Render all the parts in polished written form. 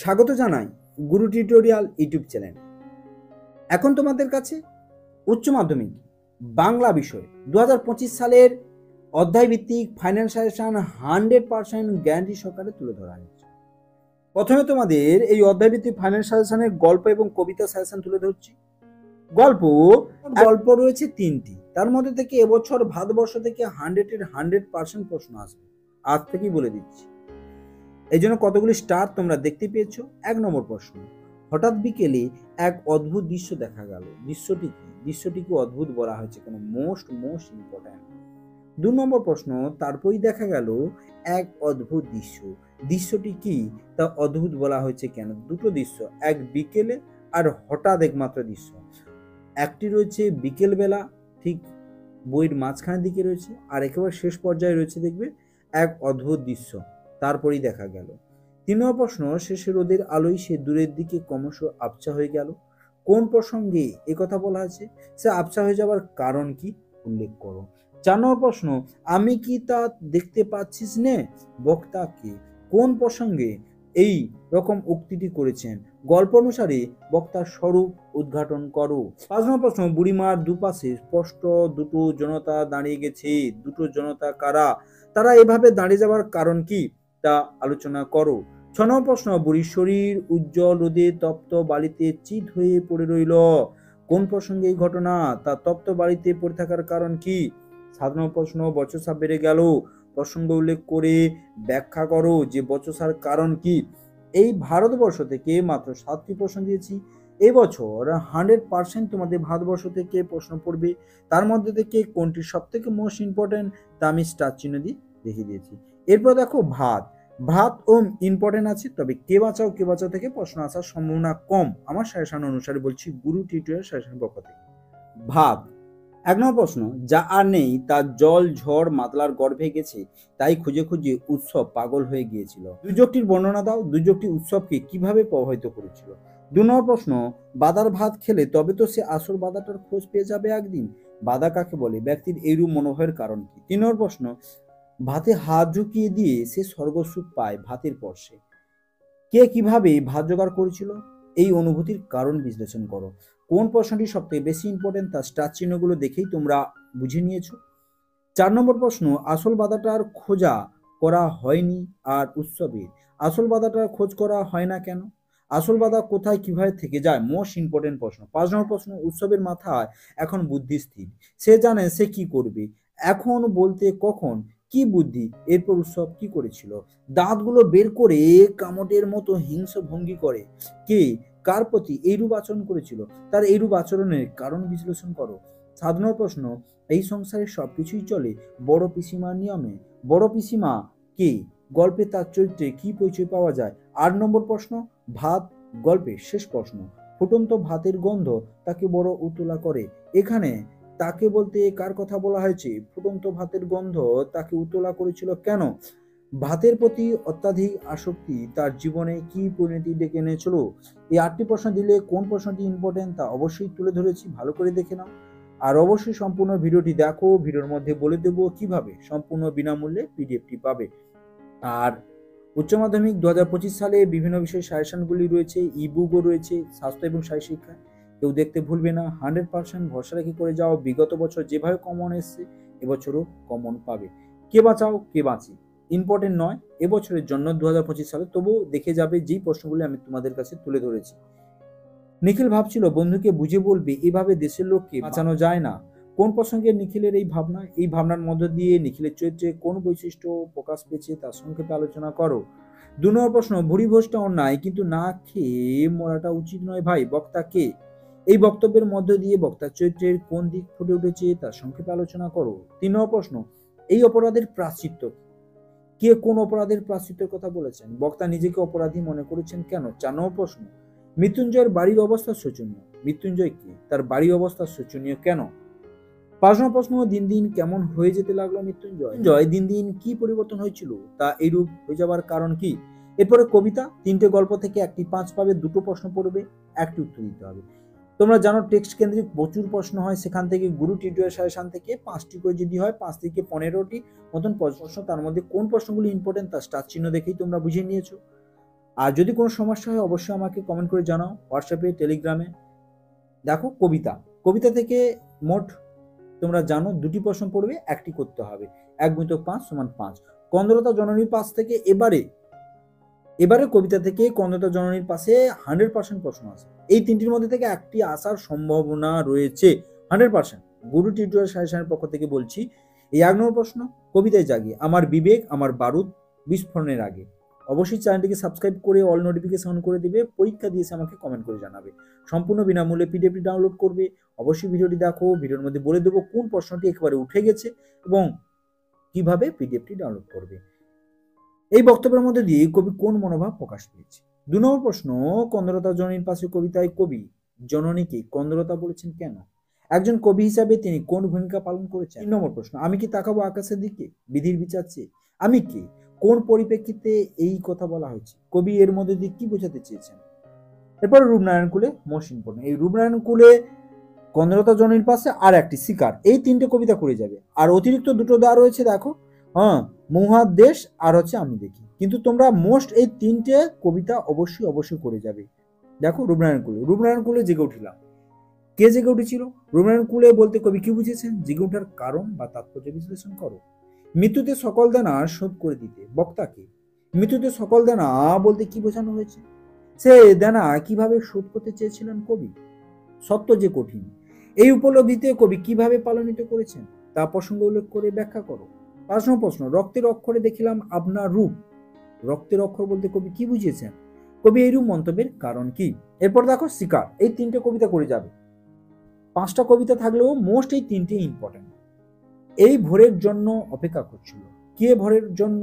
স্বাগত জানাই গুরু tutorial YouTube channel. এখন তোমাদের কাছে উচ্চ মাধ্যমিক বাংলা বিষয় 2025 সালের অধ্যায়ভিত্তিক ফাইনাল সাজেশন 100% গ্যারান্টি সহকারে তুলে ধরা হয়েছে। প্রথমে তোমাদের এই অধ্যায়ভিত্তিক ফাইনাল সাজেশনের গল্প এবং কবিতা সাজেশন তুলে ধরছি। গল্প রয়েছে 3টি, তার মধ্যে থেকে এবছর ভারতবর্ষ থেকে 100% প্রশ্ন আসবে, আজ থেকেই বলে দিচ্ছি। এই জন্য কতগুলি স্টার তোমরা দেখতে পেয়েছো। 1 নম্বর প্রশ্ন, হঠাৎ বিকেলে এক অদ্ভুত দৃশ্য দেখা গেল, দৃশ্যটিকে অদ্ভুত বলা হয়েছে কেন? Most important. 2 নম্বর প্রশ্ন, তারপরই দেখা গেল এক অদ্ভুত দৃশ্যটি কি, তা অদ্ভুত বলা হয়েছে কেন? দুটো দৃশ্য, এক বিকেলে আর হঠাৎ একমাত্র দৃশ্য। একটি রয়েছে বিকেল বেলা, ঠিক বইয়ের মাঝখানের দিকে রয়েছে, আর একেবারে শেষ পর্যায়ে রয়েছে দেখবে এক অদ্ভুত দৃশ্য, তারপরেই দেখা গেল। 3 নম্বর প্রশ্ন, শেষে রোদের আলোয় সে দূরের দিকে ক্রমশ আবছা হয়ে গেল, কোন প্রসঙ্গে কথা বলা হয়েছে? সে আবছা হয়ে যাবার কারণ কি উল্লেখ করো। 4 নম্বর প্রশ্ন, আমি কি তা দেখতে পাচ্ছিস নে, বক্তা কে, কোন প্রসঙ্গে এই রকম উক্তিটি করেছেন? গল্প অনুসারে বক্তার স্বরূপ উদ্ঘাটন করো। 5 নম্বর প্রশ্ন, বুড়িমার দুপাশে স্পষ্ট দুটো জনতা দাঁড়িয়ে গেছে, দুটো জনতা কারা, তারা এভাবে দাঁড়িয়ে যাওয়ার কারণ কি, তা আলোচনা করো। 6 নম্বর প্রশ্ন, বুড়ির শরীর উজ্জ্বল রোদে তপ্ত বালিতে চিত হয়ে পড়ে রইল, কোন প্রসঙ্গে এই ঘটনা, তা তপ্ত বালিতে পড়ে থাকার কারণ কি? 7 নম্বর প্রশ্ন, বচসা বেড়ে গেল, প্রসঙ্গ উল্লেখ করে ব্যাখ্যা করো যে বচসার কারণ কি। এই ভারতবর্ষ থেকে মাত্র 7টি প্রশ্ন দিয়েছি। এবছর 100% তোমাদের ভারতবর্ষ থেকে প্রশ্ন পড়বে, তার মধ্যে থেকে কোনটি সব থেকে মোস্ট ইম্পর্টেন্ট তা আমি স্টার চিহ্ন দিয়ে দেখিয়ে দিয়েছি। এরপর দেখো ভাত ও ইম্পর্টেন্ট আছে, তবে কে বাঁচাও থেকে প্রশ্ন আসার সম্ভাবনা কম, আমার সাজেশন অনুসারে বলছি, গুরু টিউটোরিয়াল সাজেশনের পক্ষ থেকে। ভাত 1 নম্বর প্রশ্ন, যা আর নেই তার জল ঝড় মাতলার গর্ভে গেছে, তাই খুঁজে খুঁজে উৎসব পাগল হয়ে গিয়েছিল, দুর্যোগটির বর্ণনা দাও, দুর্যোগটি উৎসবকে কিভাবে প্রভাবিত করেছিল। 2 নম্বর প্রশ্ন, বাদার ভাত খেলে তবে তো সে আসল বাদাটার খোঁজ পেয়ে যাবে একদিন, বাদা কাকে বলে, ব্যক্তির এইরূপ মনোভাবের কারণ কি। 3 নম্বর প্রশ্ন, ভাতে হাত ঢুকিয়ে দিয়ে সে স্বর্গসুখ পায় ভাতের পরশে, কে কিভাবে ভাত জোগাড় করেছিল, এই অনুভূতির কারণ বিশ্লেষণ করো। কোন প্রশ্নটি সবথেকে বেশি ইম্পর্টেন্ট তা স্টার চিহ্নগুলো দেখেই তোমরা বুঝে নিয়েছো। 4 নম্বর প্রশ্ন, আসল বাধাটার খোঁজা করা হয়নি আর উৎসবের আসল বাধাটার খোঁজ করা হয় না কেন, আসল বাধা কোথায় কিভাবে থেকে যায়, মোস্ট ইম্পর্টেন্ট প্রশ্ন। 5 নম্বর প্রশ্ন, উৎসবের মাথায় এখন বুদ্ধি স্থির, সে জানে সে কি করবে, এখন বলতে কখন, কি বুদ্ধি, এরপর উৎসব কি করেছিল, দাঁতগুলো বের করে কামটের মতো হিংস্র ভঙ্গি করে, কে কার প্রতি এইরূপ আচরণ করেছিল, তার এইরূপ আচরণের কারণ বিশ্লেষণ করো। 7 নম্বর প্রশ্ন, এই সংসারে সবকিছুই চলে বড় পিসিমার নিয়মে, বড় পিসিমা কে, গল্পে তার চরিত্রে কি পরিচয় পাওয়া যায়। 8 নম্বর প্রশ্ন, ভাত গল্পের শেষ প্রশ্ন, ফুটন্ত ভাতের গন্ধ তাকে বড় উতলা করে, এখানে তাকে বলতে কার কথা বলা হয়েছে, ফুটন্ত ভাতের গন্ধ তাকে উতলা করেছিল কেন, ভাতের প্রতি অত্যাধিক আসক্তি তার জীবনে কি পরিণতি ডেকে এনেছিল। এই 8টি প্রশ্ন দিলে কোন প্রশ্নটি ইম্পর্টেন্ট তা অবশ্যই তুলে ধরেছি, ভালো করে দেখে নাও। আর অবশ্যই সম্পূর্ণ ভিডিওটি দেখো, ভিডিওর মধ্যে বলে দেবো কিভাবে সম্পূর্ণ বিনামূল্যে পিডিএফটি পাবে। আর উচ্চ মাধ্যমিক 2025 সালে বিভিন্ন বিষয়ের সাজেশনগুলি রয়েছে, ইবুকও রয়েছে, স্বাস্থ্য এবং শারীরিক শিক্ষা, কেউ দেখতে ভুলবে না। 100% ভরসা রেখে করে যাও, বিগত বছর যেভাবে কমন এসছে এবছরও কমন পাবে। কে বাঁচাও কে বাঁচি ইম্পর্টেন্ট নয় এবছরের জন্য 2025 সালে, তবুও দেখে যাবে যেই প্রশ্নগুলি আমি তোমাদের কাছে তুলে ধরেছি। নিখিল ভাবছিল বন্ধুকে বুঝে বলবে এভাবে দেশের লোককে বাঁচানো যায় না, কোন প্রসঙ্গে নিখিলের এই ভাবনা, এই ভাবনার মধ্য দিয়ে নিখিলের চরিত্রে কোন বৈশিষ্ট্য প্রকাশ পেয়েছে তা সংক্ষেপে আলোচনা করো। 2 নম্বর প্রশ্ন, ভুরি ভোজটা অন্যায় কিন্তু না খেয়ে মরাটা উচিত নয় ভাই, বক্তা কে, এই বক্তব্যের মধ্য দিয়ে বক্তার চরিত্রের কোন দিক ফুটে উঠেছে তা সংক্ষেপে আলোচনা করো। 3 নম্বর প্রশ্ন, এই অপরাধের প্রায়শ্চিত্ত, কে কোন অপরাধের প্রায়শ্চিত্তের কথা বলেছেন, বক্তা নিজেকে অপরাধী মনে করেছেন কেন। 4 নম্বর প্রশ্ন, মৃত্যুঞ্জয়ের বাড়ির অবস্থা শোচনীয়, মৃত্যুঞ্জয় কি, তার বাড়ির অবস্থা শোচনীয় কেন। 5 নম্বর প্রশ্ন, দিন দিন কেমন হয়ে যেতে লাগলো মৃত্যুঞ্জয়, দিন দিন কি পরিবর্তন হয়েছিল, তা এইরূপ হয়ে যাবার কারণ কি। এরপরে কবিতা, 3টে গল্প থেকে একটি 5 পাবে, 2টো প্রশ্ন পড়বে, একটি উত্তর দিতে হবে। তোমরা জানো টেক্সট কেন্দ্রিক প্রচুর প্রশ্ন হয়, সেখান থেকে গুরু টিউটোরিয়াল সাজেশন থেকে 5টি করে যদি হয় 5 থেকে 15টি মতন প্রশ্ন, তার মধ্যে কোন প্রশ্নগুলি ইম্পর্টেন্ট তা স্টার চিহ্ন দেখেই তোমরা বুঝে নিয়েছো। আর যদি কোনো সমস্যা হয় অবশ্যই আমাকে কমেন্ট করে জানাও, হোয়াটসঅ্যাপে, টেলিগ্রামে। দেখো কবিতা, কবিতা থেকে মোট তোমরা জানো 2টি প্রশ্ন পড়বে, 1টি করতে হবে। 1 × 5 = 5। কন্দরতা জননীর পাশ থেকে এবারে কবিতা থেকে কন্দরতা জননীর পাশে 100% প্রশ্ন আসে। এই 3টির মধ্যে থেকে একটি আসার সম্ভাবনা রয়েছে 100%। গুরু টিউটোরিয়াল সাজেশনের পক্ষ থেকে বলছি। এই 1 নম্বর প্রশ্ন, কবিতায় জাগে আমার বিবেক আমার বারুদ বিস্ফোরণের আগে। অবশ্যই চ্যানেলটিকে সাবস্ক্রাইব করে অল নোটিফিকেশন অন করে দিবে। পরীক্ষা দিয়েছে আমাকে কমেন্ট করে জানাবে। সম্পূর্ণ বিনামূল্যে পিডিএফটি ডাউনলোড করবে। অবশ্যই ভিডিওটি দেখো, ভিডিওর মধ্যে বলে দেবো কোন প্রশ্নটি একেবারে উঠে গেছে এবং কিভাবে পিডিএফটি ডাউনলোড করবে। এই বক্তব্যের মধ্যে দিয়ে কবি কোন মনোভাব প্রকাশ পেয়েছে? 2 নম্বর প্রশ্ন, কন্দরতা জননীর পাশে কবিতায় কবি জননীকে কন্দরতা বলেছেন কেন? একজন কবি হিসাবে তিনি কোন ভূমিকা পালন করেছেন? 3 নম্বর প্রশ্ন, আমি কি তাকাবো আকাশের দিকে বিধির বিচার চেয়ে? আমি কে? কোন পরিপ্রেক্ষিতে এই কথা বলা হয়েছে? কবি এর মধ্যে দিয়ে কি বোঝাতে চেয়েছেন? এরপর রূপনারায়ণ কুলে মোস্ট ইম্পর্টেন্ট। এই রূপনারায়ণ কুলে কন্দরতা জননীর পাশে আর একটি শিকার, এই 3টে কবিতা করে যাবে। আর অতিরিক্ত 2টো দেওয়া রয়েছে, দেখো মহুয়ার দেশ আর হচ্ছে আমি দেখি। কিন্তু তোমরা মোস্ট এই 3টে কবিতা অবশ্যই করে যাবে। দেখো রূপনারায়ণ কুলে জেগে উঠিলাম। কে জেগে উঠেছিল? রূপনারায়ণ কুলে বলতে কবি কি বুঝেছেন? জেগে ওঠার কারণ বা তাৎপর্য বিশ্লেষণ করো। মৃত্যুতে সকল দেনা শোধ করে দিতে, বক্তাকে। মৃত্যুতে সকল দেনা বলতে কি বোঝানো হয়েছে? সে দেনা কিভাবে শোধ করতে চেয়েছিলেন কবি? সত্য যে কঠিন, এই উপলব্ধিতে কবি কিভাবে পালনিত করেছেন তা প্রসঙ্গ উল্লেখ করে ব্যাখ্যা করো। 5 নম্বর প্রশ্ন, রক্তের অক্ষরে দেখিলাম আপনার রূপ। রক্তের অক্ষর বলতে কবি কি বুঝিয়েছেন? কবি এইরূপ মন্তব্যের কারণ কি? এরপর দেখো শিকার, এই 3টে কবিতা করে যাবে। 5টা কবিতা থাকলেও মোস্ট এই 3টে ইম্পর্টেন্ট। এই ভোরের জন্য অপেক্ষা করছিল। কে ভোরের জন্য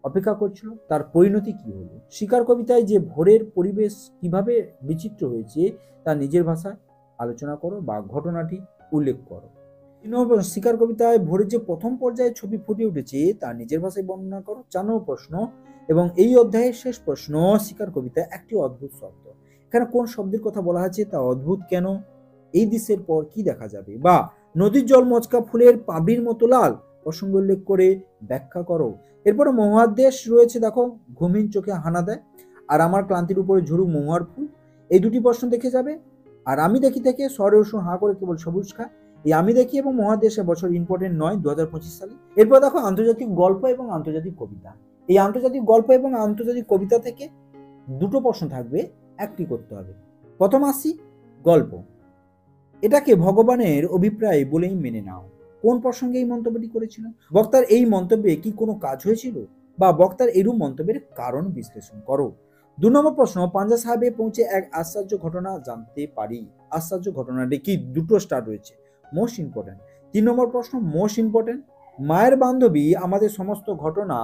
অপেক্ষা করছিল? তার পরিণতি কি হলো? শিকার কবিতায় যে ভোরের পরিবেশ কিভাবে বিচিত্র হয়েছে তা নিজের ভাষায় আলোচনা করো বা ঘটনাটি উল্লেখ করো। শিকার কবিতায় ভোরের যে প্রথম পর্যায়ে ছবি ফুটে উঠেছে তা নিজের ভাষায় বর্ণনা করো। 4 নম্বর প্রশ্ন এবং এই অধ্যায়ের শেষ প্রশ্ন, শিকার কবিতায় একটি অদ্ভুত শব্দ। এখানে কোন শব্দের কথা বলা হয়েছে, তা অদ্ভুত কেন? এই দৃশ্যের পর কি দেখা যাবে? বা নদীর জল মচকা ফুলের পাবড়ির মতো লাল, প্রসঙ্গ উল্লেখ করে ব্যাখ্যা করো। এরপরে মহুয়ার দেশ রয়েছে, দেখো ঘুমিন চোখে হানা দেয় আর আমার ক্লান্তির উপরে ঝরুক মহুয়ার ফুল, এই 2টি প্রশ্ন দেখে যাবে। আর আমি দেখি থেকে শহরে ওষুধ হাঁ করে কেবল সবুজ খায়, এই আমি দেখি এবং মহাদেশে বছর ইম্পর্টেন্ট নয় 2025 সালে। এরপর দেখো আন্তর্জাতিক গল্প এবং আন্তর্জাতিক কবিতা। এই আন্তর্জাতিক গল্প এবং আন্তর্জাতিক কবিতা থেকে 2টো প্রশ্ন থাকবে, 1টি করতে হবে। প্রথম আসি গল্প, এটাকে ভগবানের অভিপ্রায় বলেই মেনে নাও। কোন প্রসঙ্গে এই মন্তব্যটি করেছিল? বক্তার এই মন্তব্যে কি কোনো কাজ হয়েছিল বা বক্তার এরূপ মন্তব্যের কারণ বিশ্লেষণ করো। 2 নম্বর প্রশ্ন, পাঞ্জা সাহেবে পৌঁছে এক আশ্চর্য ঘটনা জানতে পারি। আশ্চর্য ঘটনাটি কি? 2টো স্টার রয়েছে, মোস্ট ইম্পর্টেন্ট। 3 নম্বর প্রশ্ন মোস্ট ইম্পর্টেন্ট, মায়ের বান্ধবী আমাদের সমস্ত ঘটনা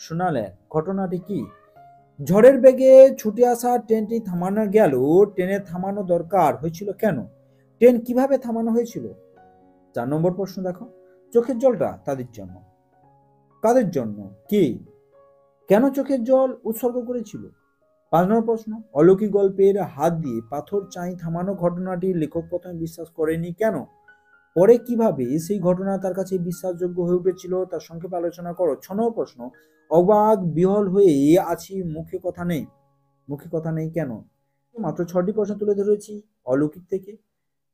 শোনালেন, ঘটনাটি কি? ঝড়ের বেগে ছুটে আসা ট্রেনটি থামানো গেল, ট্রেনে থামানো দরকার হয়েছিল কেন? ট্রেন কিভাবে থামানো হয়েছিল? 4 নম্বর প্রশ্ন দেখো, চোখের জলটা তাদের জন্য, কাদের জন্য, কে, কেন চোখের জল উৎসর্গ করেছিল? 5 নম্বর প্রশ্ন, অলৌকিক গল্পের হাত দিয়ে পাথর চাই থামানো ঘটনাটি লেখক প্রথমে বিশ্বাস করেনি কেন? পরে কিভাবে সেই ঘটনা তার কাছে বিশ্বাসযোগ্য হয়ে উঠেছিল তার সংক্ষেপে আলোচনা করো। 6 নম্বর প্রশ্ন, অবাক বিহল হয়ে আছি, মুখে কথা নেই। মুখে কথা নেই কেন? মাত্র 6টি প্রশ্ন তুলে ধরেছি অলৌকিক থেকে।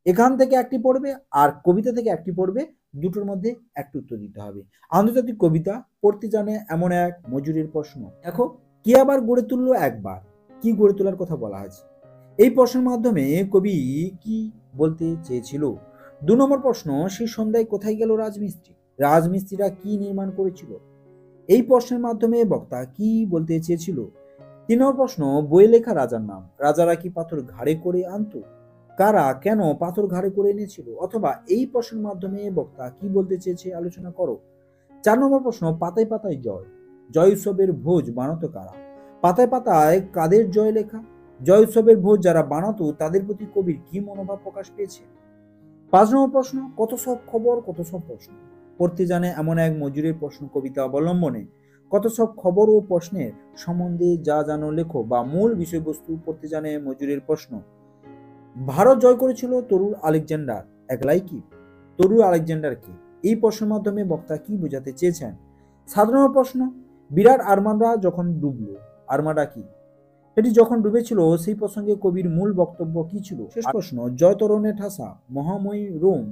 এখান থেকে একটি পড়বে আর কবিতা থেকে একটি পড়বে, 2টোর মধ্যে একটি উত্তর দিতে হবে। আন্তর্জাতিক কবিতা পড়তে জানে এমন এক মজুরির প্রশ্ন। দেখো কে আবার গড়ে তুললো একবার, কি গড়ে তোলার কথা বলা আছে? এই প্রশ্নের মাধ্যমে কবি কি বলতে চেয়েছিল? 2 নম্বর প্রশ্ন, সেই সন্ধ্যায় কোথায় গেল রাজমিস্ত্রি? রাজমিস্ত্রিরা কি নির্মাণ করেছিল? এই প্রশ্নের মাধ্যমে বক্তা কি বলতে চেয়েছিল? 3 নম্বর প্রশ্ন, বই লেখা রাজার নাম। রাজারা কি পাথর ঘাড়ে করে আনতো? কারা কেন পাথর ঘাড়ে করে এনেছিল? অথবা এই প্রশ্নের মাধ্যমে বক্তা কি বলতে চেয়েছে আলোচনা করো। 4 নম্বর প্রশ্ন, পাতায় পাতায় জয়, জয় উৎসবের ভোজ বানাতো কারা? পাতায় পাতায় কাদের জয় লেখা? জয় উৎসবের ভোজ যারা বানাতো তাদের প্রতি কবির কি মনোভাব প্রকাশ পেয়েছে? 5 নম্বর প্রশ্ন, কত সব খবর কত সব প্রশ্ন। পড়তে জানে এমন এক মজুরের প্রশ্ন কবিতা অবলম্বনে কত সব খবর ও প্রশ্নের সম্বন্ধে যা জানো লেখো বা মূল বিষয়বস্তু। পড়তে জানে মজুরের প্রশ্ন, ভারত জয় করেছিল তরুণ আলেকজান্ডার একলাই কি? তরুণ আলেকজান্ডার কি? এই প্রশ্নের মাধ্যমে বক্তা কি বোঝাতে চেয়েছেন? 7 নম্বর প্রশ্ন, বিরাট আর্মাডা যখন ডুবলো, আর্মাডা কি? এটি যখন ডুবেছিল সেই প্রসঙ্গে কবির মূল বক্তব্য কি ছিল? শেষ প্রশ্ন, জয় তরণে ঠাসা মহাময়ী রোম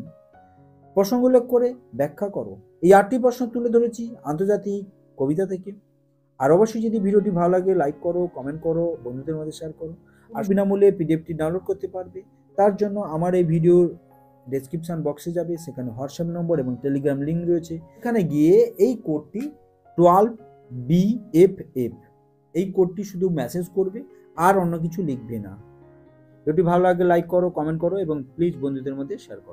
প্রসঙ্গ উল্লেখ করে ব্যাখ্যা করো। এই 8টি প্রশ্ন তুলে ধরেছি আন্তর্জাতিক কবিতা থেকে। আর অবশ্যই যদি ভিডিওটি ভালো লাগে লাইক করো, কমেন্ট করো, বন্ধুদের মধ্যে শেয়ার করো। আর বিনামূল্যে পিডিএফটি ডাউনলোড করতে পারবে। তার জন্য আমার এই ভিডিওর ডেসক্রিপশন বক্সে যাবে, সেখানে হোয়াটসঅ্যাপ নম্বর এবং টেলিগ্রাম লিঙ্ক রয়েছে। এখানে গিয়ে এই কোডটি 12BFF এই কোডটি শুধু মেসেজ করবে, আর অন্য কিছু লিখবে না। ভিডিওটি ভালো লাগে লাইক করো, কমেন্ট করো এবং প্লিজ বন্ধুদের মধ্যে শেয়ার করো।